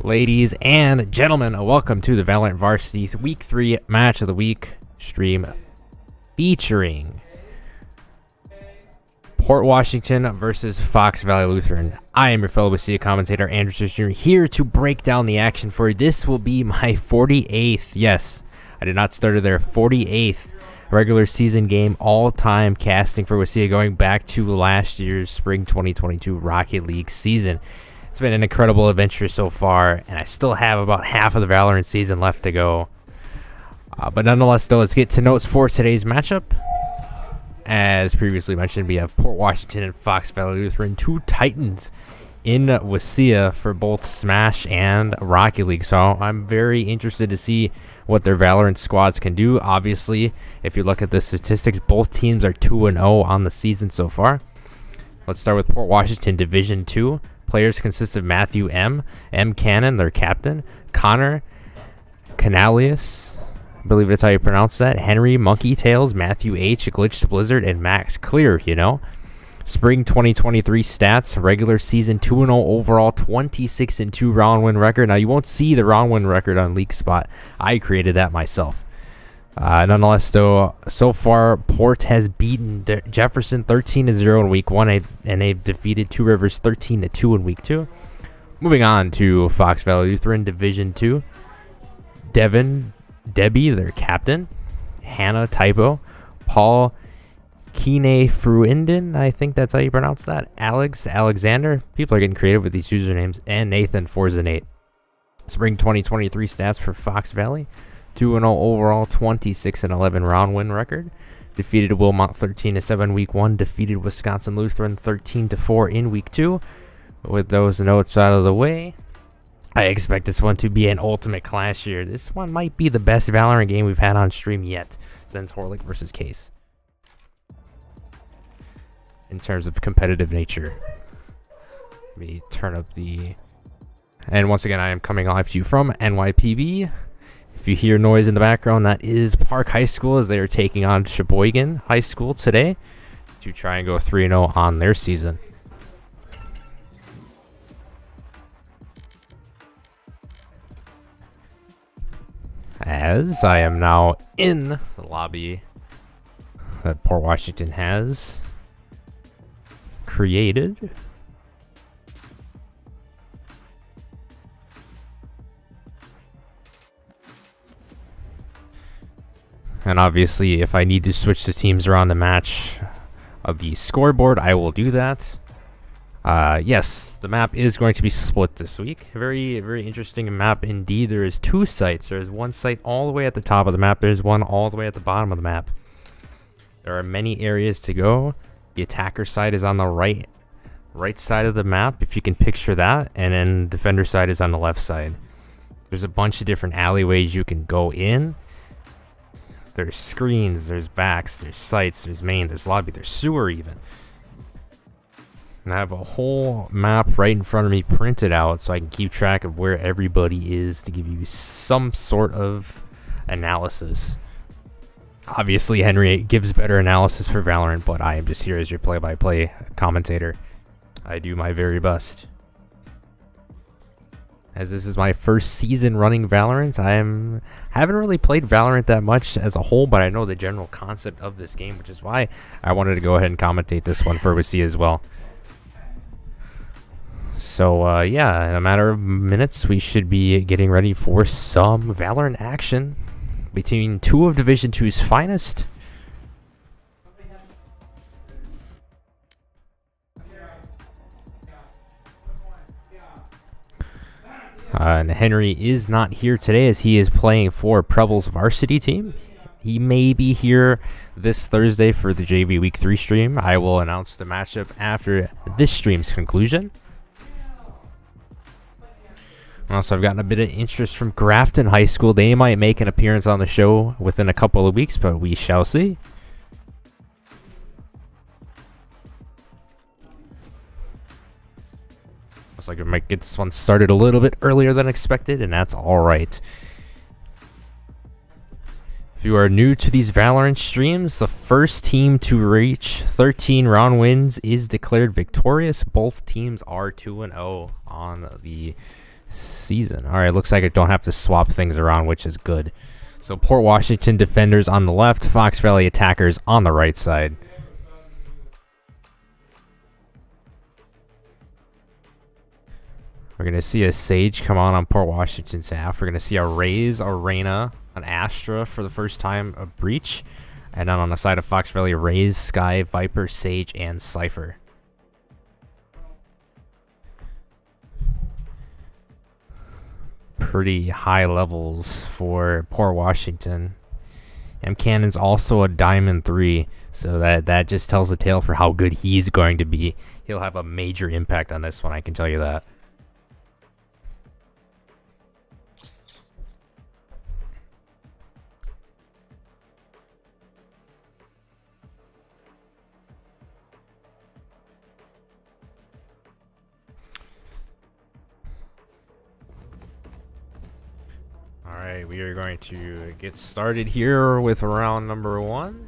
Ladies and gentlemen, welcome to the Valorant Varsity Week 3 Match of the Week stream featuring Port Washington versus Fox Valley Lutheran. I am your fellow WIHSEA commentator, Andrew Czysz, here to break down the action for you. This will be my 48th, yes, I did not start it there, 48th regular season game all-time casting for WIHSEA going back to last year's Spring 2022 Rocket League season. It's been an incredible adventure so far, and I still have about half of the Valorant season left to go. But nonetheless, though, let's get to notes for today's matchup. As previously mentioned, we have Port Washington and Fox Valley Lutheran, two titans in WIHSEA for both Smash and Rocket League. So I'm very interested to see what their Valorant squads can do. Obviously, if you look at the statistics, both teams are 2-0 on the season so far. Let's start with Port Washington Division 2. Players consist of Matthew M. Cannon, their captain, Connor Canalius, I believe that's how you pronounce that, Henry Monkey Tails, Matthew H. Glitched Blizzard, and Max Clear, Spring 2023 stats, regular season 2-0 overall, 26-2 round win record. Now, you won't see the round win record on League Spot. I created that myself. Nonetheless, though, so far, Port has beaten Jefferson 13-0 in Week 1, and they've defeated Two Rivers 13-2 in Week 2. Moving on to Fox Valley Lutheran Division 2. Debbie, their captain, Hannah Typo, Paul Kine Fruinden, I think that's how you pronounce that, Alexander, people are getting creative with these usernames, and Nathan Forzanate. Spring 2023 stats for Fox Valley. 2-0 overall, 26-11 round win record. Defeated Wilmot 13-7 Week 1. Defeated Wisconsin Lutheran 13-4 in Week 2. With those notes out of the way, I expect this one to be an ultimate clash here. This one might be the best Valorant game we've had on stream yet since Horlick versus Case. In terms of competitive nature. Let me turn up the... And once again, I am coming live to you from NYPB. If you hear noise in the background, that is Park High School as they are taking on Sheboygan High School today to try and go 3-0 on their season. As I am now in the lobby that Port Washington has created. And obviously, if I need to switch the teams around the match of the scoreboard, I will do that. Yes, the map is going to be split this week. Very, very interesting map indeed. There is two sites. There is one site all the way at the top of the map. There's one all the way at the bottom of the map. There are many areas to go. The attacker side is on the right side of the map, if you can picture that. And then defender side is on the left side. There's a bunch of different alleyways you can go in. There's screens, there's backs, there's sites, there's main, there's lobby, there's sewer even. And I have a whole map right in front of me printed out so I can keep track of where everybody is to give you some sort of analysis. Obviously, Henry gives better analysis for Valorant, but I am just here as your play-by-play commentator. I do my very best. As this is my first season running Valorant, haven't really played Valorant that much as a whole, but I know the general concept of this game, which is why I wanted to go ahead and commentate this one for WIHSEA as well. So, yeah, in a matter of minutes, we should be getting ready for some Valorant action between two of Division 2's finest. And Henry is not here today as he is playing for Preble's varsity team. He may be here this Thursday for the JV Week 3 stream. I will announce the matchup after this stream's conclusion. Also, I've gotten a bit of interest from Grafton High School. They might make an appearance on the show within a couple of weeks, but we shall see. Looks like we might get this one started a little bit earlier than expected, and that's alright. If you are new to these Valorant streams, the first team to reach 13 round wins is declared victorious. Both teams are 2-0 on the season. All right, looks like I don't have to swap things around, which is good. So Port Washington defenders on the left, Fox Valley attackers on the right side. We're going to see a Sage come on Port Washington's half. We're going to see a Raze, a Reyna, an Astra for the first time, a Breach. And then on the side of Fox Valley, Raze, Sky, Viper, Sage, and Cypher. Pretty high levels for Port Washington. M Cannon's also a Diamond 3, so that just tells the tale for how good he's going to be. He'll have a major impact on this one, I can tell you that. Alright, we are going to get started here with round number 1.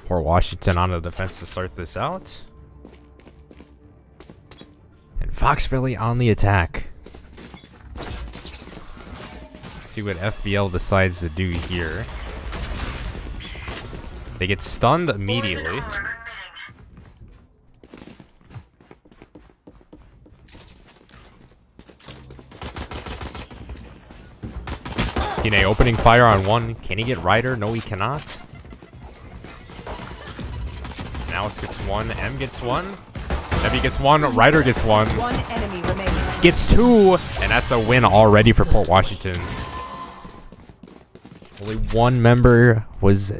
Port Washington on the defense to start this out. And Fox Valley on the attack. See what FVL decides to do here. They get stunned immediately. Kine opening fire on one. Can he get Ryder? No, he cannot. Alice gets one. M gets one. Debbie gets one. Ryder gets one. One enemy remaining. Gets two. And that's a win already for Port Washington. Only one member was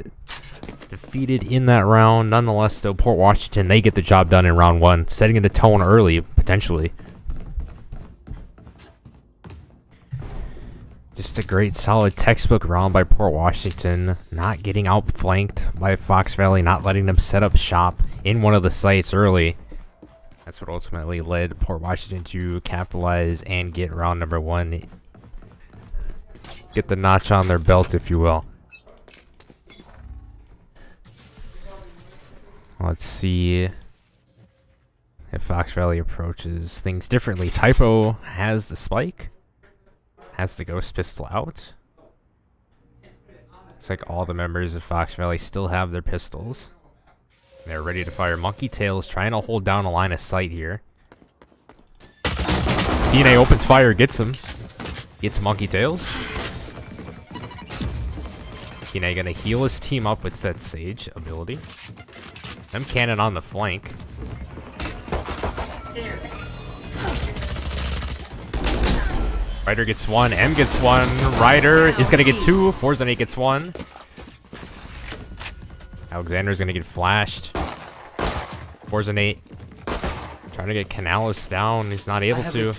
defeated in that round. Nonetheless, though, Port Washington, they get the job done in round 1. Setting the tone early, potentially. Just a great, solid textbook round by Port Washington. Not getting outflanked by Fox Valley, not letting them set up shop in one of the sites early. That's what ultimately led Port Washington to capitalize and get round number 1. Get the notch on their belt, if you will. Let's see if Fox Valley approaches things differently. Typo has the spike. Has the ghost pistol out. Looks like all the members of Fox Valley still have their pistols. They're ready to fire. Monkey Tails trying to hold down a line of sight here. DNA opens fire, gets him. Gets Monkey Tails. DNA gonna heal his team up with that Sage ability. M Cannon on the flank. Ryder gets one, M gets one, Ryder is gonna get two, Forzanate gets one. Alexander's gonna get flashed. Forzanate trying to get Canalis down, he's not able to.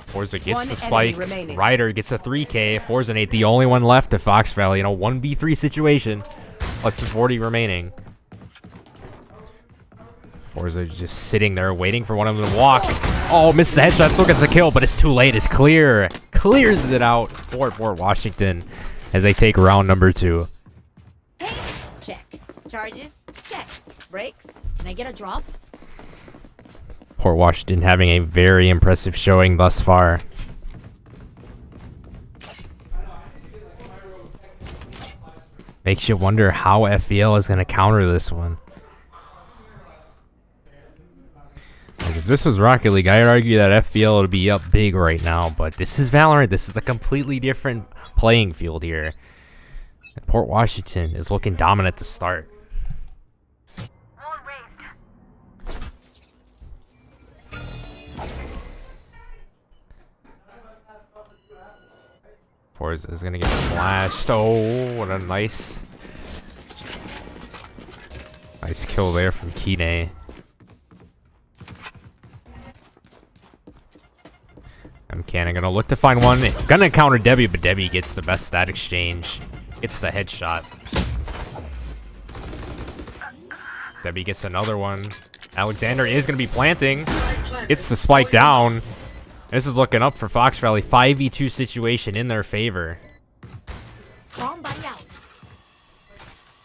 Forza gets the spike, Ryder gets a 3K, Forzanate the only one left of Fox Valley in a 1v3 situation. Less than 40 remaining. Forza just sitting there waiting for one of them to walk. Oh, misses the headshot, still gets a kill, but it's too late. It's clear. Clears it out for Port Washington as they take round number 2. Check. Charges? Check. Brakes? Can I get a drop? Port Washington having a very impressive showing thus far. Makes you wonder how FVL is going to counter this one. Like if this was Rocket League, I'd argue that FVL would be up big right now, but this is Valorant. This is a completely different playing field here. And Port Washington is looking dominant to start. Forza is going to get flashed. Oh, what a nice kill there from Kine. M Cannon gonna look to find one. It's gonna counter Debbie, but Debbie gets the best stat exchange. Gets the headshot. Debbie gets another one. Alexander is gonna be planting. Gets the spike down. This is looking up for Fox Valley. 5v2 situation in their favor.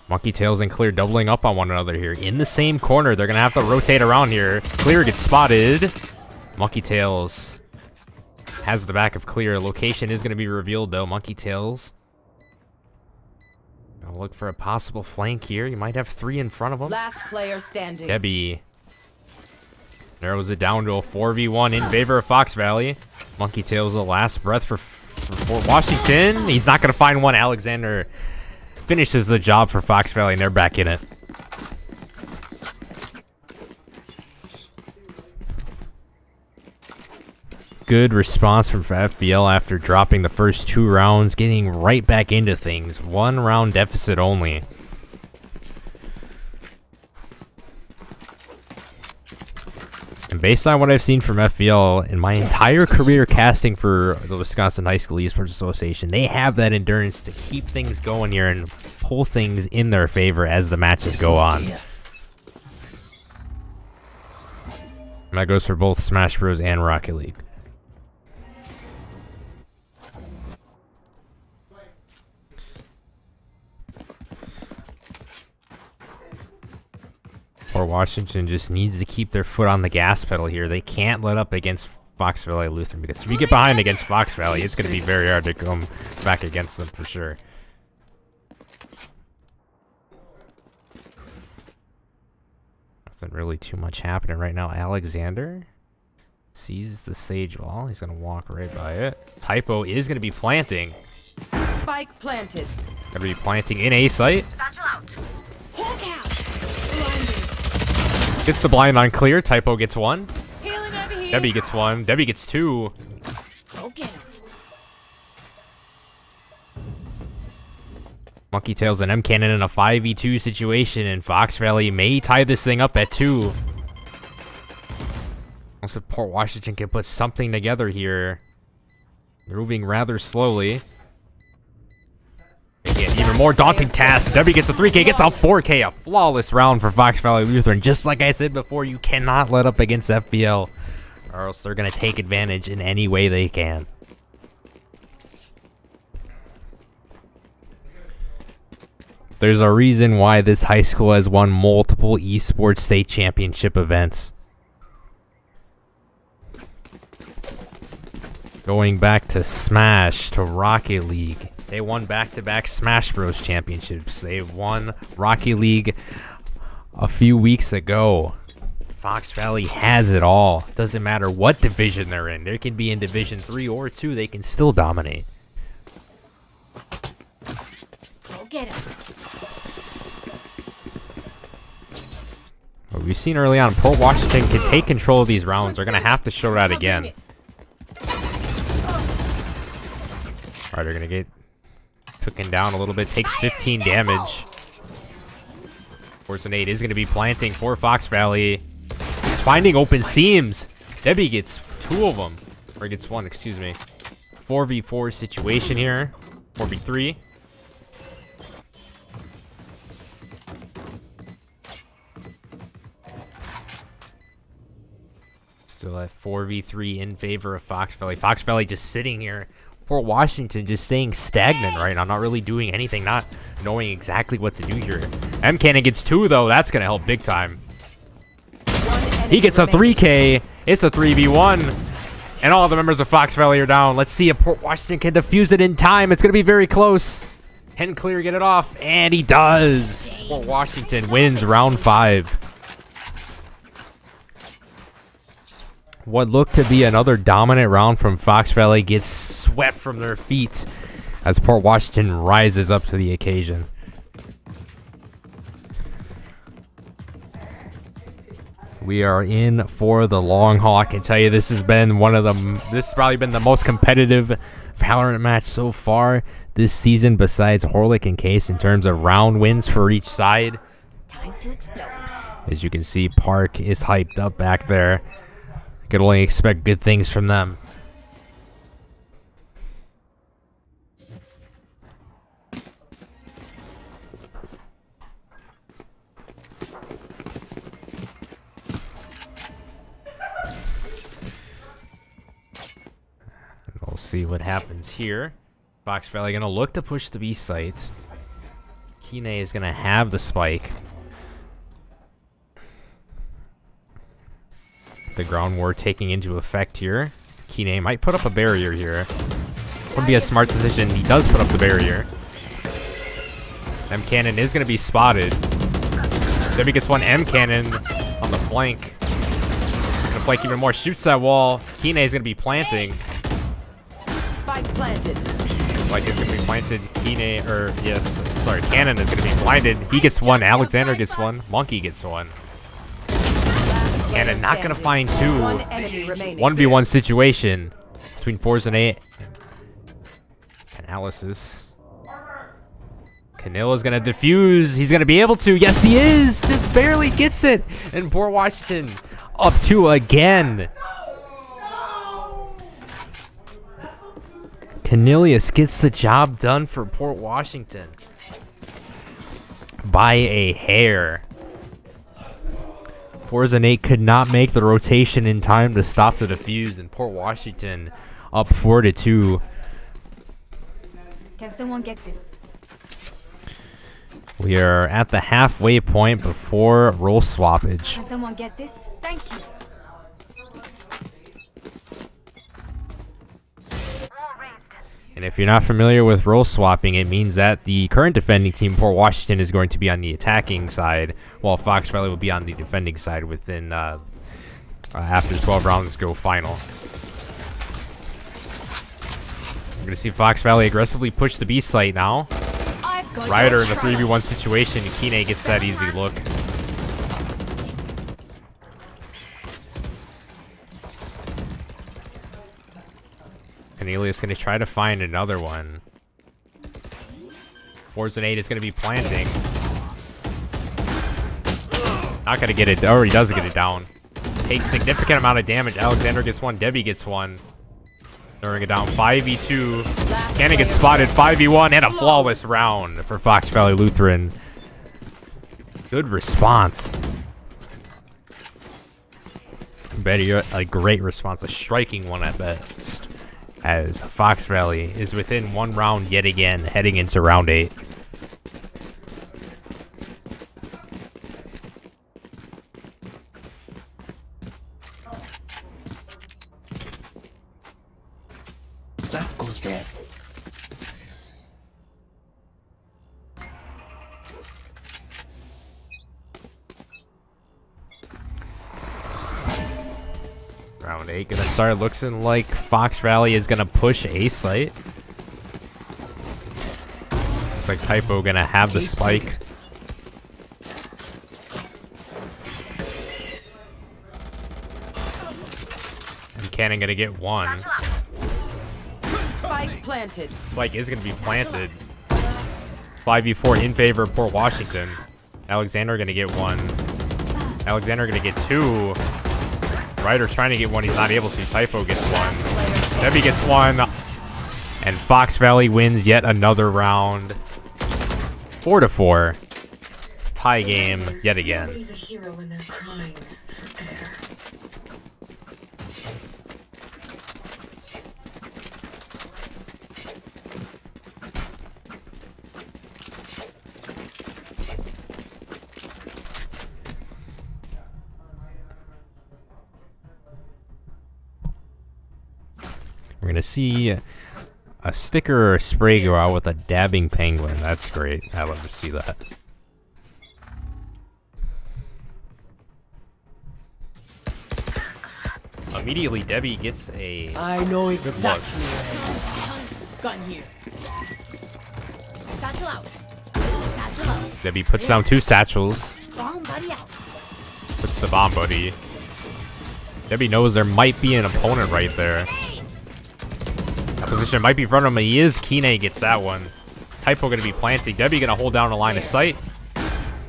Monkey Tails and Clear doubling up on one another here. In the same corner, they're going to have to rotate around here. Clear gets spotted. Monkey Tails has the back of Clear. Location is going to be revealed, though. Monkey Tails gonna look for a possible flank here. You might have 3 in front of him. Last player standing. Debbie narrows it down to a 4v1 in favor of Fox Valley. Monkey Tails the last breath for Fort Washington. He's not going to find one. Alexander finishes the job for Fox Valley, and they're back in it. Good response from FBL after dropping the first 2 rounds, getting right back into things. 1 round deficit only. And based on what I've seen from FBL in my entire career casting for the Wisconsin High School Esports Association, they have that endurance to keep things going here and pull things in their favor as the matches go on. And that goes for both Smash Bros. And Rocket League. Or Washington just needs to keep their foot on the gas pedal here. They can't let up against Fox Valley Lutheran, because if you get behind against Fox Valley, it's going to be very hard to come back against them for sure. Nothing really too much happening right now. Alexander sees the sage wall. He's going to walk right by it. Typo is going to be planting. Spike planted. Going to be planting in A site. Hulk out. Gets the blind on Clear. Typo gets 1. Healing over here. Debbie gets 1. Debbie gets 2. Go get him. Monkey Tails and M Cannon in a 5v2 situation, and Fox Valley may tie this thing up at 2. Also, Port Washington can put something together here. They're moving rather slowly. Again, even more daunting task. Debbie gets a 3K, gets a 4K, a flawless round for Fox Valley Lutheran. Just like I said before, you cannot let up against FBL, or else they're going to take advantage in any way they can. There's a reason why this high school has won multiple esports state championship events. Going back to Smash, to Rocket League. They won back-to-back Smash Bros. Championships. They won Rocket League a few weeks ago. Fox Valley has it all. Doesn't matter what division they're in. They can be in Division 3 or 2. They can still dominate. Go get him. What we've seen early on, Port Washington can take control of these rounds. They're going to have to show that again. Alright, they're going to get cooking down a little bit. Takes 15 damage. Force an 8 is going to be planting for Fox Valley. He's finding open seams. Debbie gets 2 of them. Or gets 1, excuse me. 4v4 situation here. 4v3. Still at 4v3 in favor of Fox Valley. Fox Valley just sitting here. Port Washington just staying stagnant right now, not really doing anything, not knowing exactly what to do here. M Cannon gets 2 though, that's gonna help big time. He gets a 3K, it's a 3v1, and all the members of Fox Valley are down. Let's see if Port Washington can defuse it in time. It's gonna be very close. Can Clear get it off? And he does. Port Washington wins round 5. What looked to be another dominant round from Fox Valley gets swept from their feet as Port Washington rises up to the occasion. We are in for the long haul. I can tell you this has been this has probably been the most competitive Valorant match so far this season, besides Horlick and Case, in terms of round wins for each side. Time to explode. As you can see, Park is hyped up back there. Could only expect good things from them. We'll see what happens here. Fox Valley gonna look to push the B site. Kine is going to have the spike. The ground war taking into effect here. Kine might put up a barrier here. Would be a smart decision. He does put up the barrier. M cannon is going to be spotted. Debbie gets one M cannon on the flank. Gonna flank even more. Shoots that wall. Kine is going to be planting. Spike planted. Spike is going to be planted. Cannon is going to be blinded. He gets one. Alexander gets one. Monkey gets one. Cannon not going to find two. 1v1 situation between Forza 8 and Alice's. Canilla's going to defuse. He's going to be able to. Yes, he is. Just barely gets it. And Port Washington up 2 again. Canilius gets the job done for Port Washington by a hair. Forza 8 could not make the rotation in time to stop the defuse, and Port Washington up 4-2. Can someone get this? We are at the halfway point before role swappage. Can someone get this? Thank you. And if you're not familiar with role swapping, it means that the current defending team, Port Washington, is going to be on the attacking side, while Fox Valley will be on the defending side within after 12 rounds go final. We're going to see Fox Valley aggressively push the B site now. Ryder in the 3v1 situation, Kine gets that easy look. Cornelius going to try to find another one. Forza 8 is going to be planting. Not going to get it. Oh, he does get it down. Takes significant amount of damage. Alexander gets one. Debbie gets one. Throwing it down. 5v2. Cannon gets spotted. 5v1 and a flawless round for Fox Valley Lutheran. Good response. Betty, a great response. A striking one at best. As Fox Valley is within 1 round yet again, heading into round 8. That goes there. Round 8 gonna start looking like Fox Valley is gonna push A site. Looks like Typo gonna have the spike. And Cannon gonna get one. Spike planted. Spike is gonna be planted. 5v4 in favor of Port Washington. Alexander gonna get one. Alexander gonna get two. Ryder's trying to get one. He's not able to. Typho gets one. Debbie gets one. And Fox Valley wins yet another round. 4-4. Tie game yet again. Nobody's a hero when they're crying for air. We're going to see a sticker or a spray go out with a dabbing penguin. That's great. I love to see that. Immediately, Debbie gets a... I know exactly. Gun here. Satchel out. Satchel out. Debbie puts down 2 satchels. Bomb buddy out. Puts the bomb buddy. Debbie knows there might be an opponent right there. That position might be in front of him. He is. Kine gets that one. Typo going to be planting. Debbie going to hold down a line of sight.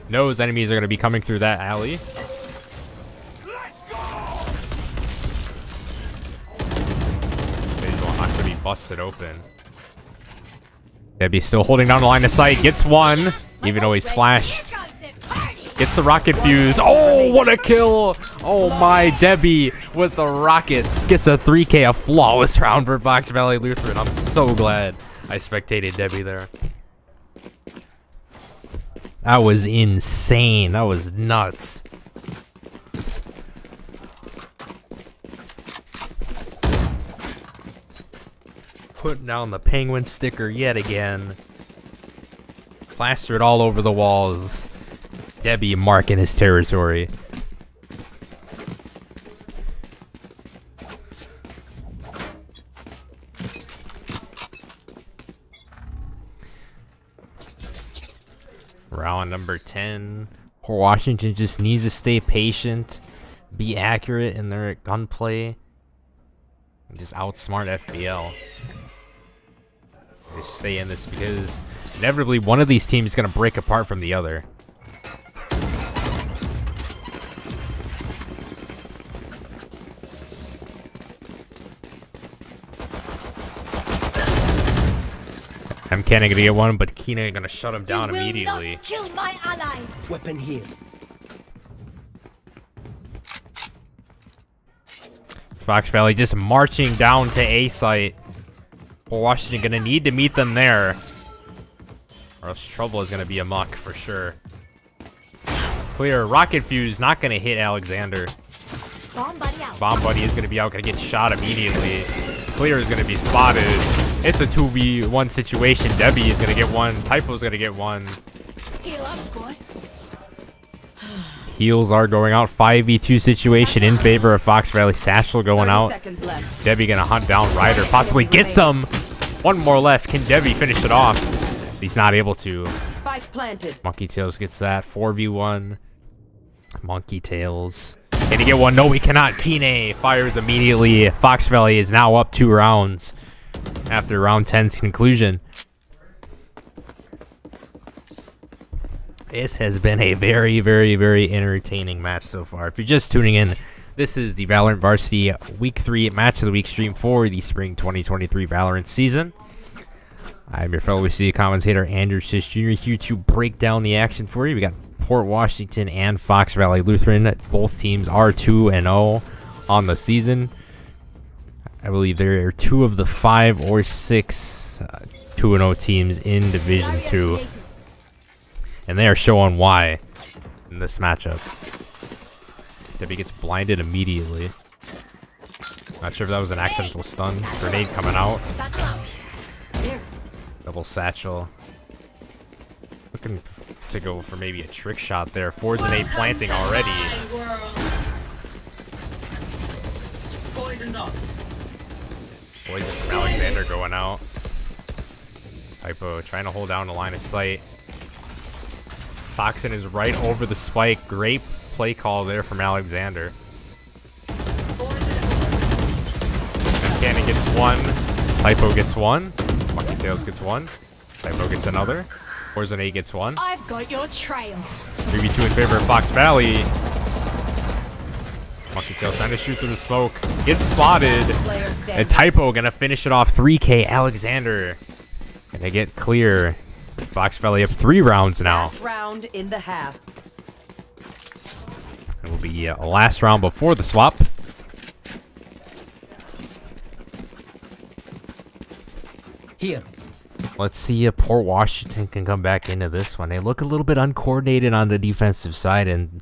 Knows enemies are going to be coming through that alley. Visual not going to be busted open. Debbie still holding down the line of sight. Gets one. Even though he's flash. Gets the rocket fuse. Oh, what a kill. Oh my, Debbie with the rockets. Gets a 3K, a flawless round for Fox Valley Lutheran. I'm so glad I spectated Debbie there. That was insane. That was nuts. Putting down the penguin sticker yet again. Plastered all over the walls. Debbie marking his territory. Round number 10. Washington just needs to stay patient, be accurate in their gunplay, and just outsmart FBL. Just stay in this because inevitably one of these teams is going to break apart from the other. I'm canning gonna get one, but Kina gonna shut him down immediately. Not kill my allies. Weapon here. Fox Valley just marching down to A site. Washington gonna need to meet them there, or else trouble is gonna be amok for sure. Clear. Rocket fuse not gonna hit Alexander. Bomb buddy out. Bomb buddy is gonna be out, gonna get shot immediately. Clear is gonna be spotted. It's a 2v1 situation. Debbie is gonna get one. Typo's gonna get one. Heal up, squad. Heals are going out. 5v2 situation in favor of Fox Valley. Satchel going 30 out. seconds left. Debbie gonna hunt down Ryder. Possibly get some. One more left. Can Debbie finish it off? He's not able to. Spike planted. Monkey Tails gets that. 4v1. Monkey Tails. Can he get one? No, he cannot. Kine fires immediately. Fox Valley is now up 2 rounds after round 10's conclusion. This has been a very, very, very entertaining match so far. If you're just tuning in, this is the Valorant Varsity Week 3 Match of the Week stream for the Spring 2023 Valorant season. I'm your fellow WIHSEA commentator, Andrew Czysz Jr. here to break down the action for you. We got Port Washington and Fox Valley Lutheran. Both teams are 2-0 on the season. I believe there are 2 of the 5 or 6 2-0 teams in Division 2. And they are showing why in this matchup. Debbie gets blinded immediately. Not sure if that was an accidental stun. Grenade coming out. Double satchel. Looking to go for maybe a trick shot there. Forza planting already. Poison's off. Poison from Alexander going out. Typo trying to hold down the line of sight. Toxin is right over the spike. Great play call there from Alexander. Cannon gets one. Typo gets one. Monkey Tails gets one. Typo gets another. Forza gets one. I've got your trail. 3v2 in favor of Fox Valley. Monkey Tail trying to shoot through the smoke. Gets spotted. And Typo gonna finish it off. 3K Alexander. Gonna get clear. Fox Valley up 3 rounds now. Last round in the half. It will be a last round before the swap. Here. Let's see if Port Washington can come back into this one. They look a little bit uncoordinated on the defensive side, and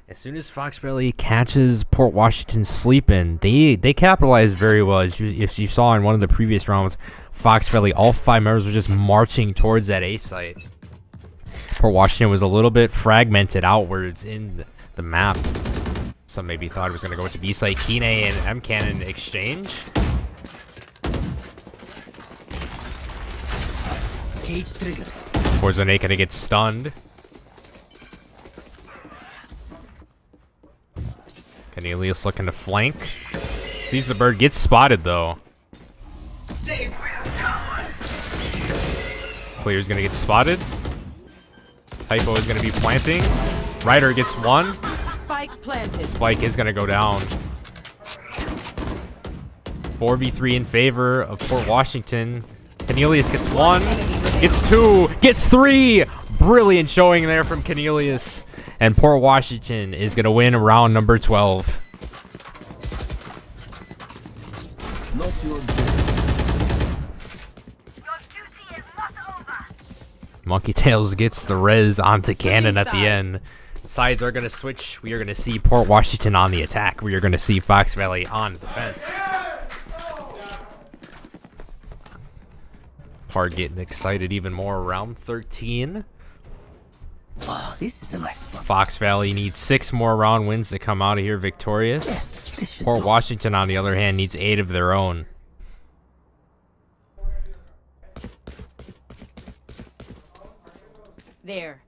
as soon as Fox Valley catches Port Washington sleeping, they capitalize very well. As you saw in one of the previous rounds, Fox Valley, all 5 members were just marching towards that A site. Port Washington was a little bit fragmented outwards in the map. Some maybe thought it was going to go to B site. Kine and M Cannon exchange. Cage trigger. Forza gonna get stunned. Cornelius looking to flank. Sees the bird, gets spotted though. Clear's gonna get spotted. Typo is gonna be planting. Ryder gets one. Spike planted. Spike is gonna go down. 4v3 in favor of Port Washington. Cornelius gets one, gets 2, gets 3. Brilliant showing there from Cornelius. And Port Washington is going to win round number 12. Not your Monkey Tails gets the res onto Cannon at the sides. end. Sides are going to switch. We are going to see Port Washington on the attack. We are going to see Fox Valley on defense. Part getting excited even more. Round 13. Oh, this is a nice spot. Fox Valley needs 6 more round wins to come out of here victorious. Yes, this should Port do. Washington, on the other hand, needs 8 of their own. There.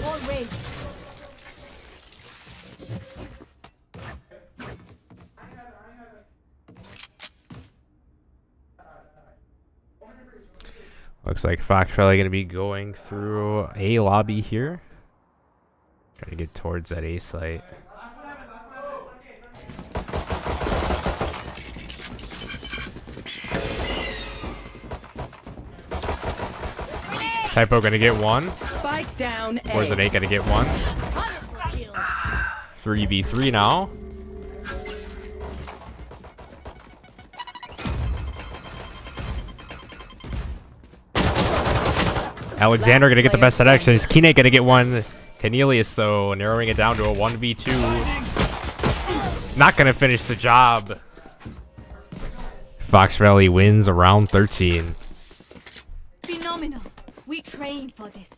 Long way. Looks like Fox Valley going to be going through A lobby here. Trying to get towards that A site. Typo going to get one. Spike down A. Where's an A going to get one? Wonderful kill. 3v3 now. Alexander going to get the best selections. Kine going to get one. Cornelius, though, narrowing it down to a 1v2. Not going to finish the job. Fox Valley wins around 13. Phenomenal. We trained for this.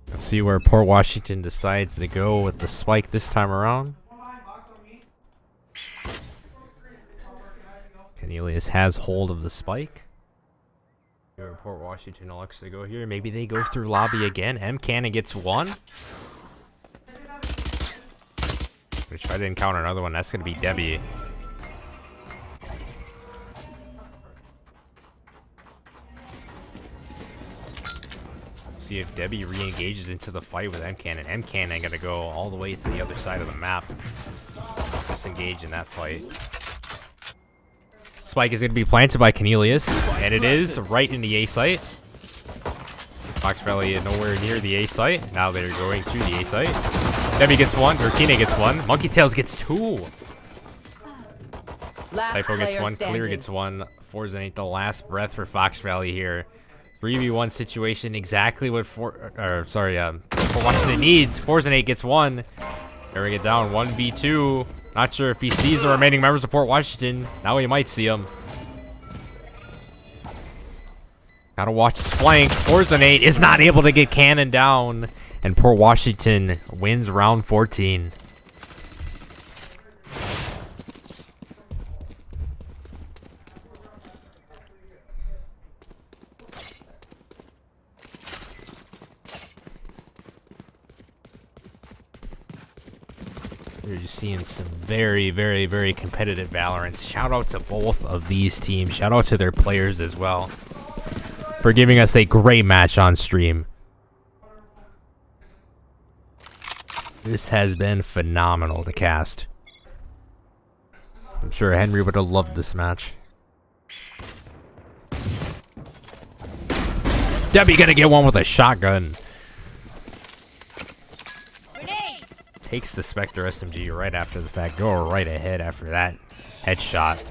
Let's see where Port Washington decides to go with the spike this time around. Cornelius has hold of the spike. Where Port Washington elects to go here. Maybe they go through lobby again. M Cannon gets one. Gonna try to encounter another one. That's gonna be Debbie. See if Debbie re-engages into the fight with M Cannon. M Cannon gonna go all the way to the other side of the map. Disengage in that fight. Spike is gonna be planted by Cornelius, and it is right in the A site. Fox Valley is nowhere near the A site. Now they're going to the A site. Debbie gets one, or Kine gets one. Monkey Tails gets two. Last Typo gets player one. Clear standing. gets one. Forza ain't the last breath for Fox Valley here. 3v1 situation, exactly what Port Washington needs. Forza gets one. Carrying it down, 1v2. Not sure if he sees the remaining members of Port Washington. Now he might see them. Gotta watch his flank. Forza is not able to get Cannon down. And Port Washington wins round 14. You're just seeing some very, very, very competitive Valorants. Shout out to both of these teams. Shout out to their players as well for giving us a great match on stream. This has been phenomenal to cast. I'm sure Henry would have loved this match. Debbie gonna get one with a shotgun. Takes the Spectre SMG right after the fact. Go right ahead after that headshot.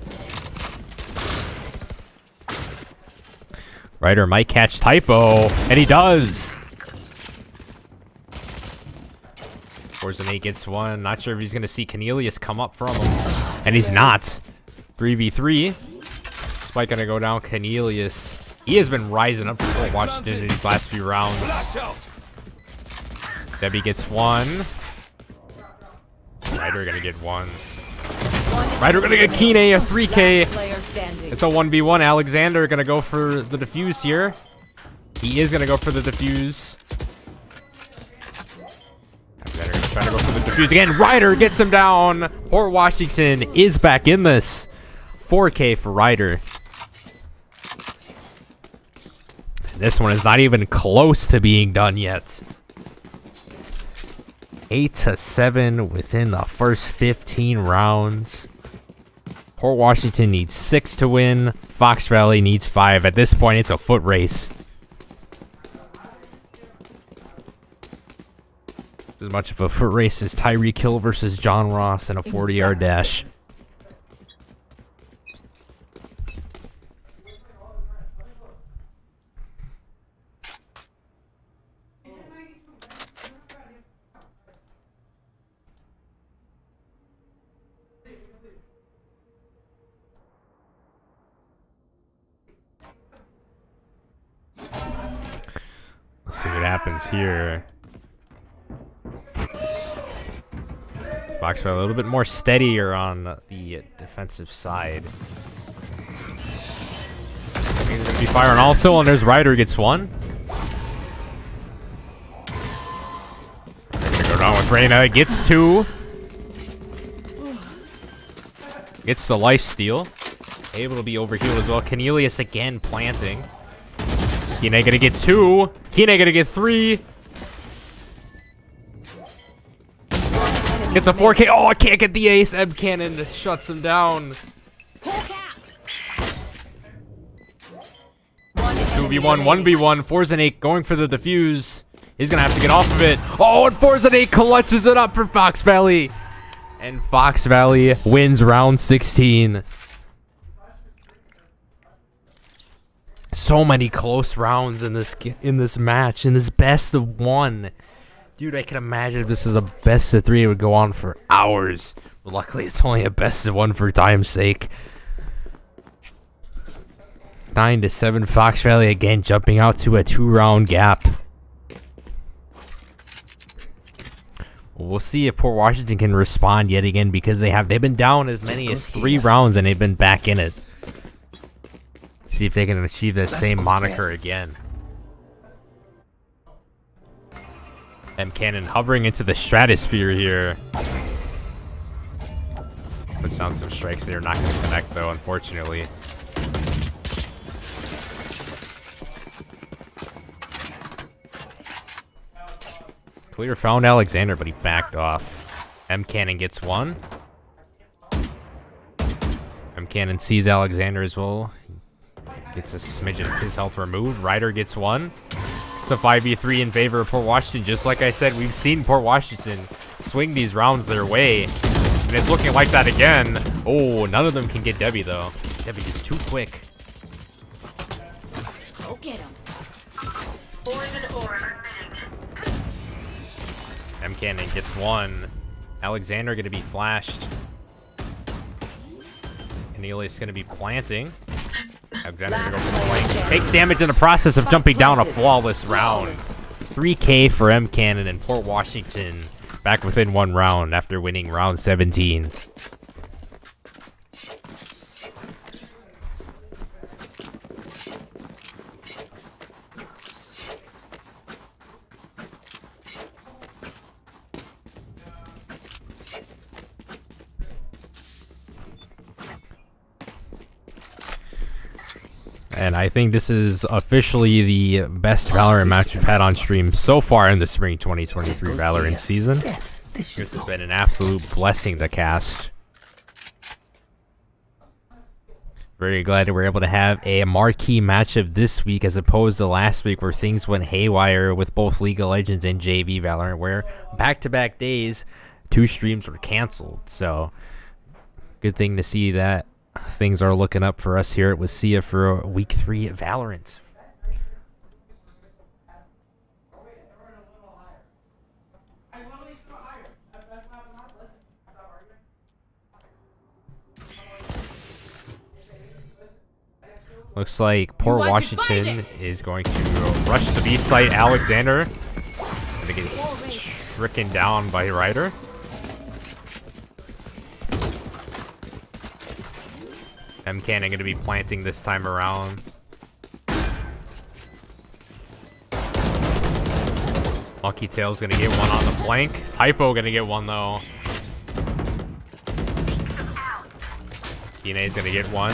Ryder might catch Typo, and he does. Forza gets one. Not sure if he's going to see Cornelius come up from him. And he's not. 3v3. Spike going to go down. Cornelius. He has been rising up for Washington in these last few rounds. Debbie gets one. Ryder gonna get one. Ryder gonna get Kine, a 3K. Player standing. It's a 1v1. Alexander gonna go for the defuse here. He is gonna go for the defuse. They're gonna try to go for the defuse again. Ryder gets him down. Port Washington is back in this. 4K for Ryder. This one is not even close to being done yet. 8-7 within the first 15 rounds. Port Washington needs 6 to win. Fox Valley needs 5. At this point, it's a foot race. It's as much of a foot race as Tyreek Hill versus John Ross in a 40-yard dash. Let's see what happens here. Fox Valley a little bit more steadier on the defensive side. He's going to be firing all cylinders. Ryder gets one. They're going to go down with Reyna. Gets 2. Gets the life steal. Able to be overhealed as well. Cornelius again planting. Kine gonna get 2. Kine gonna get 3. Gets a 4K. Oh, I can't get the ace. M Cannon shuts him down. 2v1, 1v1. 4s and 8 going for the defuse. He's gonna have to get off of it. Oh, and 4s and 8 clutches it up for Fox Valley. And Fox Valley wins round 16. So many close rounds in this match, in this best of 1. Dude, I can imagine if this is a best of 3, it would go on for hours. But luckily, it's only a best of 1 for time's sake. 9-7, Fox Valley again jumping out to a 2-round gap. We'll see if Port Washington can respond yet again, because they've been down as many as 3 rounds and they've been back in it. See if they can achieve that same moniker again. M Cannon hovering into the stratosphere here. Puts down some strikes that are not going to connect though, unfortunately. Clear found Alexander, but he backed off. M Cannon gets 1. M Cannon sees Alexander as well. Gets a smidgen of his health removed. Ryder gets 1. It's a 5v3 in favor of Port Washington. Just like I said, we've seen Port Washington swing these rounds their way. And it's looking like that again. Oh, none of them can get Debbie, though. Debbie is too quick. Go get him. M Cannon gets 1. Alexander going to be flashed. Cornelius going to be planting. Alexander going to go for the flank. Takes damage in the process of jumping down a flawless round. 3K for M Cannon, and Port Washington back within 1 round after winning round 17. And I think this is officially the best Valorant match we've had on stream so far in the spring 2023 Valorant season. Yes, This has been an absolute blessing to cast. Very glad that we're able to have a marquee matchup this week as opposed to last week where things went haywire with both League of Legends and JV Valorant, where back-to-back days, 2 streams were canceled. So, good thing to see that things are looking up for us here at WIHSEA for week 3 at Valorant. Looks like Port Washington is going to rush the B site. Alexander going to get stricken down by Ryder. M Cannon going to be planting this time around. Monkey Tail's gonna get one on the flank. Typo gonna get one though. Kine's gonna get one.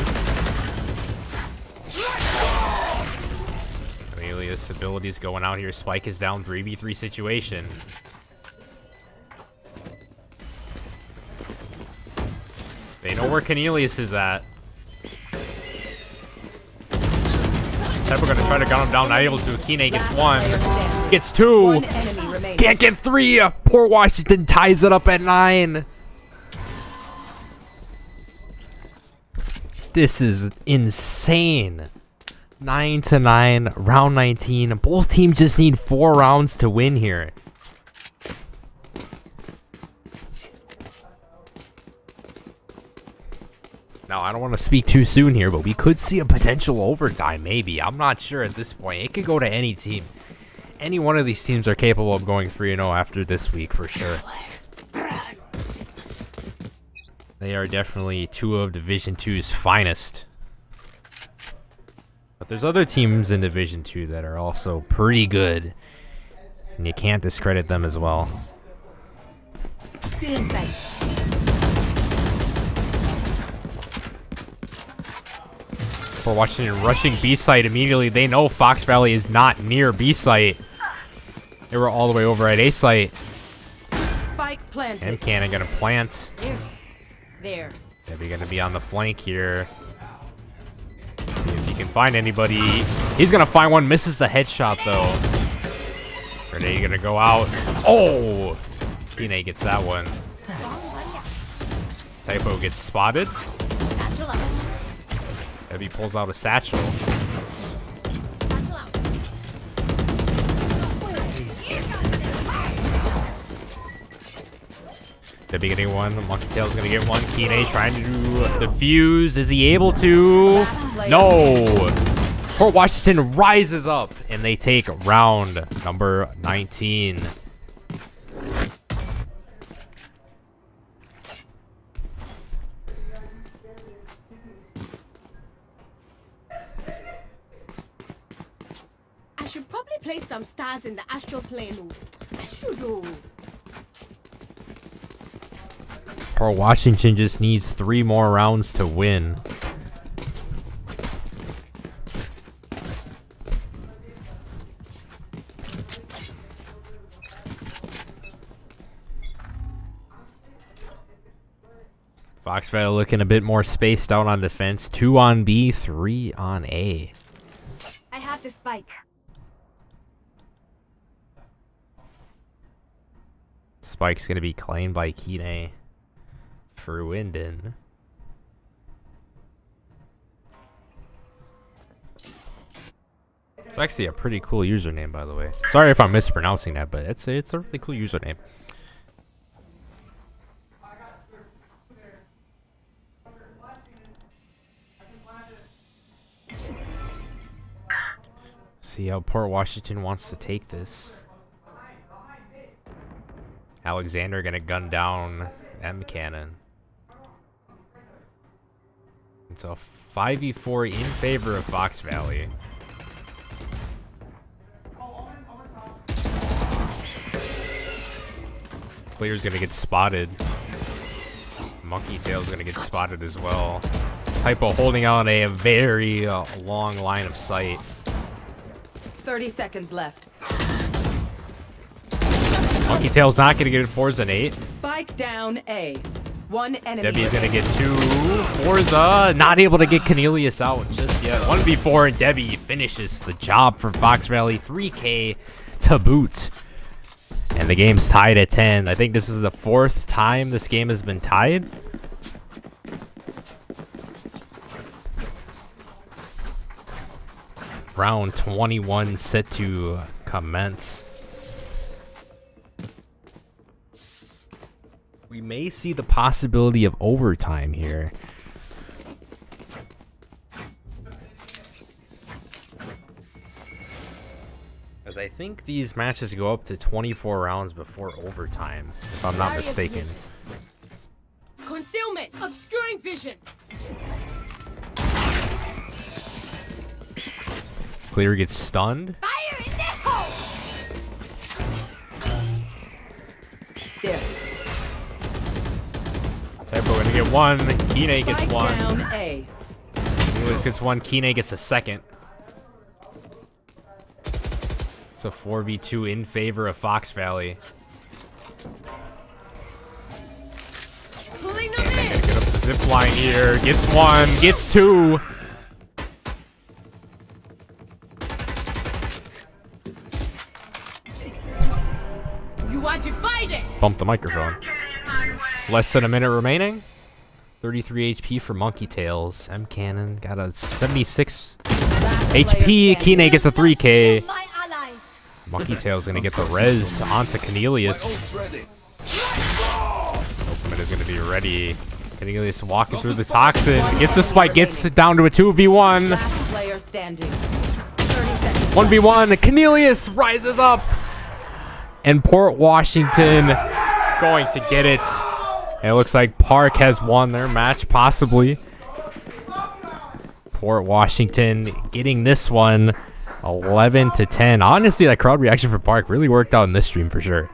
Alias abilities going out here. Spike is down 3v3 situation. They know where Cornelius is at. Typo gonna try to gun him down, not able to. Kine gets one. Gets two. One enemy remaining. Can't get three. Poor Washington ties it up at 9. This is insane. 9-9, round 19. Both teams just need 4 rounds to win here. Now, I don't want to speak too soon here, but we could see a potential overtime, maybe. I'm not sure at this point. It could go to any team. Any one of these teams are capable of going 3-0 after this week, for sure. They are definitely 2 of Division 2's finest. But there's other teams in Division 2 that are also pretty good. And you can't discredit them as well. Still in sight. For Washington rushing B site immediately, they know Fox Valley is not near B site. They were all the way over at A site. Spike planted. And Cannon gonna plant. There. Debbie gonna be on the flank here. See if he can find anybody. He's gonna find one, misses the headshot though. Grenade gonna go out. Oh! Kine gets that one. Typo gets spotted. Satchel out. Debbie pulls out a satchel. Satchel out. Debbie getting one. Monkey Tail's gonna get one. Kine trying to defuse. Is he able to? No! Port Washington rises up and they take round number 19. I should probably place some stars in the astral plane. I should. Port Washington just needs 3 more rounds to win. Fox Valley looking a bit more spaced out on defense. 2 on B, 3 on A. I have the spike. Spike's gonna be claimed by Kine for Winden. It's actually a pretty cool username, by the way. Sorry if I'm mispronouncing that, but it's a really cool username. See how Port Washington wants to take this. Alexander gonna gun down M Cannon. It's a 5v4 in favor of Fox Valley. Clear's gonna get spotted. Monkey Tail's gonna get spotted as well. Typo holding on a very long line of sight. 30 seconds left. Monkey Tail's not gonna get it. Forza 8. Spike down A. One enemy. Debbie's gonna get 2. Forza not able to get Cornelius out just yet. 1v4 and Debbie finishes the job for Fox Valley. 3K to boot. And the game's tied at 10. I think this is the 4th time this game has been tied. Round 21 set to commence. We may see the possibility of overtime here. As I think these matches go up to 24 rounds before overtime, if I'm not mistaken. Concealment, obscuring vision. Clear gets stunned. Fire in the hole! get one. Kine gets Spike one. down A. Lewis gets one. Kine gets a second. It's a 4v2 in favor of Fox Valley. Pulling them Gonna in. get up the zip line here. Gets one. Gets two. You are divided. Bump the microphone. Less than a minute remaining. 33 HP for Monkey Tails. M Cannon got a 76 HP. Kine gets a 3K. My allies. Monkey Tail's gonna get the res onto Cornelius. Ultimate is gonna be ready. Cornelius walking through the toxin. Gets the spike. Gets it down to a 2v1. Last player standing. 30 seconds. 1v1. Cornelius rises up. And Port Washington going to get it. And it looks like Park has won their match, possibly. Port Washington getting this one 11-10. Honestly, that crowd reaction for Park really worked out in this stream for sure.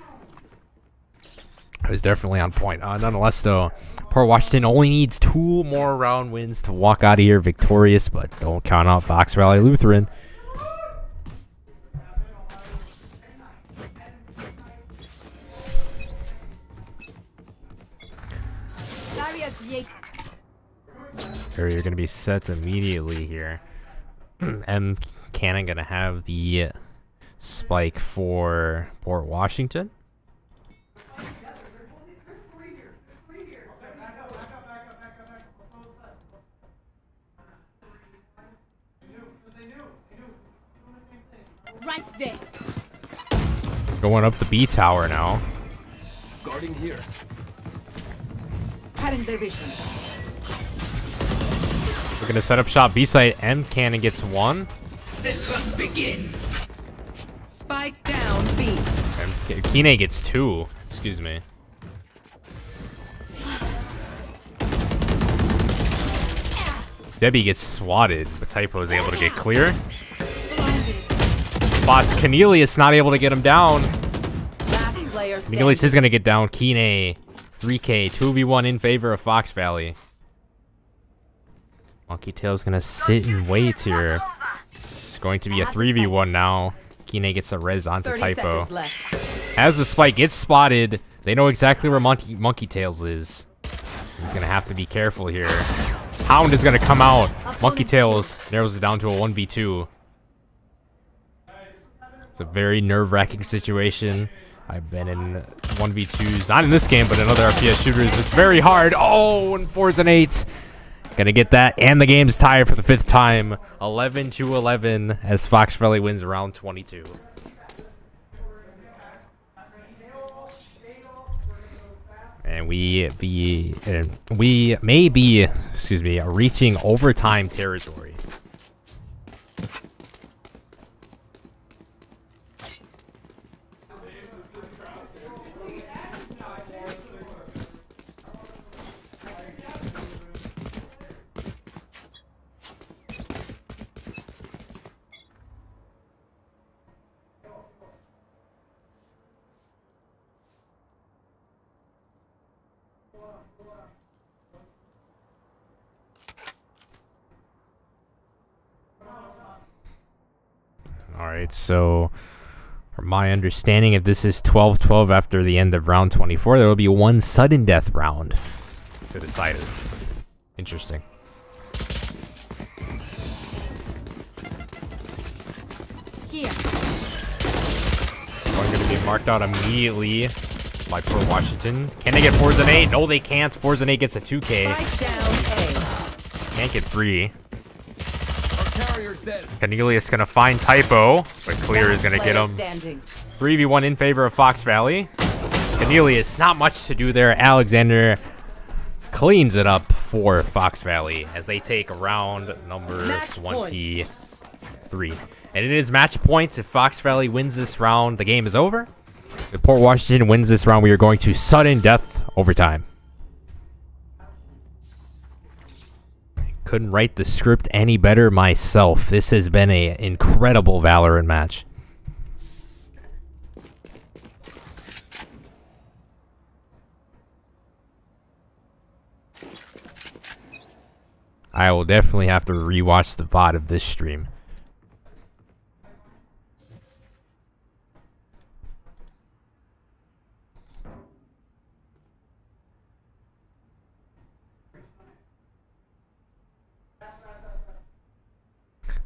It was definitely on point. Nonetheless, though, Port Washington only needs 2 more round wins to walk out of here victorious, but don't count out Fox Valley Lutheran. You're going to be set immediately here. M Cannon going to have the spike for Port Washington. Right there. Going up the B tower now. Guarding here. Cutting their vision. We're going to set up shop B site. M Cannon gets one. The hunt begins. Spike down B. Kine gets 2. Excuse me. Debbie gets swatted, but Typo is able to get clear. Spots Cornelius, not able to get him down. Last player standing. Cornelius is going to get down. Kine, 3K, 2v1 in favor of Fox Valley. Monkey Tail's going to sit and wait here. It's going to be a 3v1 now. Kine gets a res onto 30 Typo. seconds left. As the spike gets spotted, they know exactly where Monkey Tails is. He's going to have to be careful here. Hound is going to come out. Monkey Tails narrows it down to a 1v2. It's a very nerve-wracking situation. I've been in 1v2s, not in this game, but in other FPS shooters. It's very hard. Oh, and 4s and 8s. Gonna get that, and the game's tied for the 5th time. 11-11 as Fox Valley wins round 22. And we may be, reaching overtime territory. Alright, so from my understanding, if this is 12-12 after the end of round 24, there will be one sudden death round to decide it. Interesting. Here. One going to be marked out immediately by Port Washington. Can they get 4s and 8? No, they can't. 4s and 8 gets a 2K. Spike down A. Can't get 3. Carrier's dead. Cornelius going to find Typo, but Clear is going to get Player him. standing. 3v1 in favor of Fox Valley. Cornelius, not much to do there. Alexander cleans it up for Fox Valley as they take round number Match 23. And it is match points. If Fox Valley wins this round, the game is over. If Port Washington wins this round, we are going to sudden death overtime. Couldn't write the script any better myself. This has been an incredible Valorant match. I will definitely have to rewatch the VOD of this stream.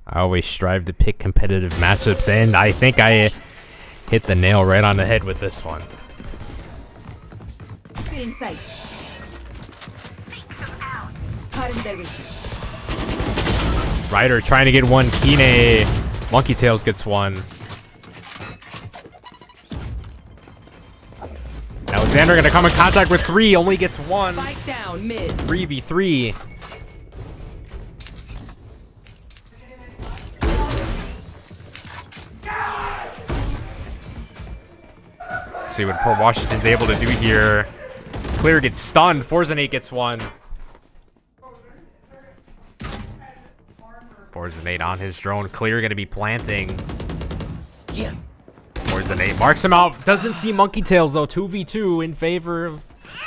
I always strive to pick competitive matchups, and I think I hit the nail right on the head with this one. Still in sight. Caught in their vision. Ryder trying to get one. Kine. Monkey Tails gets one. Alexander gonna come in contact with 3. Only gets 1. Spike down mid. 3v3. Let's see what Port Washington's able to do here. Clear gets stunned. Forza8 gets 1. Forza8 on his drone. Clear going to be planting. Yeah. Forza8 marks him out. Doesn't see Monkey Tails though. 2v2 in favor of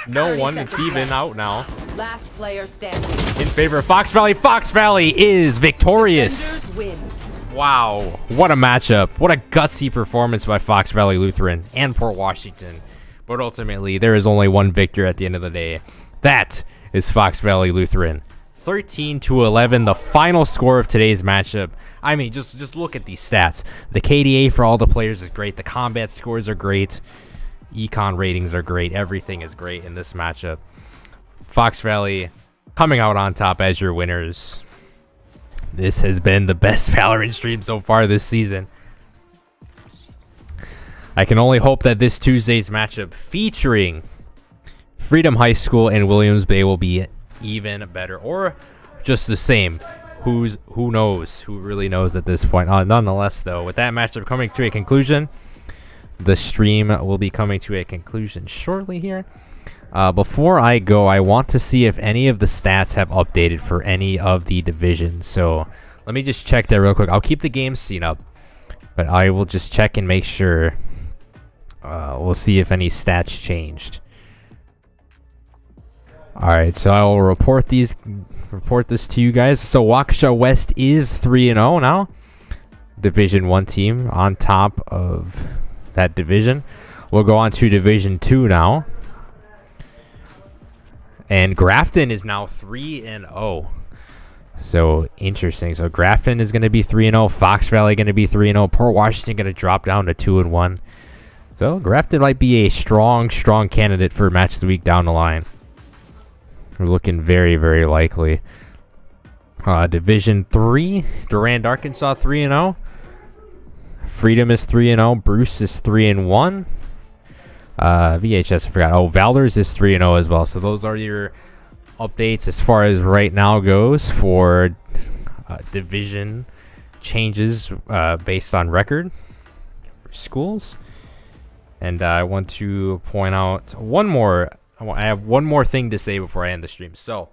no one. It's even out now. Last player standing. In favor of Fox Valley. Fox Valley is victorious. Defenders win. Wow, what a matchup. What a gutsy performance by Fox Valley Lutheran and Port Washington. But ultimately, there is only one victor at the end of the day. That is Fox Valley Lutheran. 13-11, the final score of today's matchup. I mean, just look at these stats. The KDA for all the players is great. The combat scores are great. Econ ratings are great. Everything is great in this matchup. Fox Valley coming out on top as your winners. This has been the best Valorant stream so far this season. I can only hope that this Tuesday's matchup featuring Freedom High School and Williams Bay will be even better, or just the same. Who knows? Who really knows at this point? Nonetheless, though, with that matchup coming to a conclusion, the stream will be coming to a conclusion shortly here. Before I go, I want to see if any of the stats have updated for any of the divisions. So let me just check that real quick. I'll keep the game scene up, but I will just check and make sure. We'll see if any stats changed. All right, so I will report this to you guys. So WIHSEA West is 3-0 now. Division 1 team on top of that division. We'll go on to Division 2 now. And Grafton is now 3-0. So interesting. So Grafton is going to be 3-0. Fox Valley going to be 3-0. Port Washington going to drop down to 2-1. So Grafton might be a strong candidate for match of the week down the line. We're looking very, very likely. Division 3, Durand, Arkansas 3-0. Freedom is 3-0. Bruce is 3-1. VHS, I forgot. Oh, Valor's is 3-0 as well. So those are your updates as far as right now goes for division changes based on record for schools. And I want to point out one more. I have one more thing to say before I end the stream. So,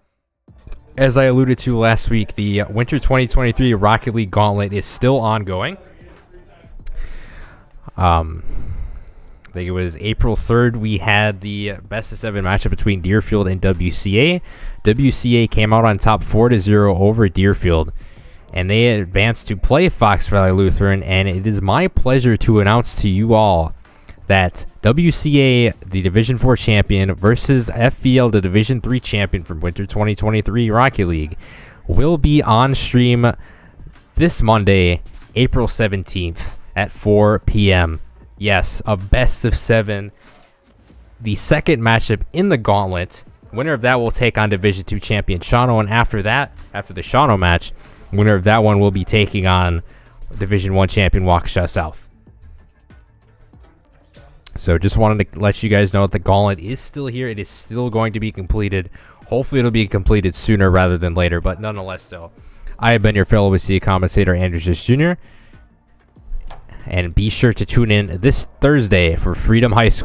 as I alluded to last week, the Winter 2023 Rocket League Gauntlet is still ongoing. I think it was April 3rd, we had the best of 7 matchup between Deerfield and WCA. WCA came out on top 4-0 over Deerfield, and they advanced to play Fox Valley Lutheran, and it is my pleasure to announce to you all that WCA, the Division 4 champion, versus FVL, the Division 3 champion from Winter 2023 Rocket League, will be on stream this Monday, April 17th at 4 p.m. Yes, a best of 7. The second matchup in the gauntlet. Winner of that will take on Division 2 champion Shawano, and after that, after the Shawano match, winner of that one will be taking on Division 1 champion WIHSEA South. So just wanted to let you guys know that the gauntlet is still here. It is still going to be completed. Hopefully it'll be completed sooner rather than later, but nonetheless so. I have been your fellow WIHSEA commentator, Andrew Czysz Jr. And be sure to tune in this Thursday for Freedom High School.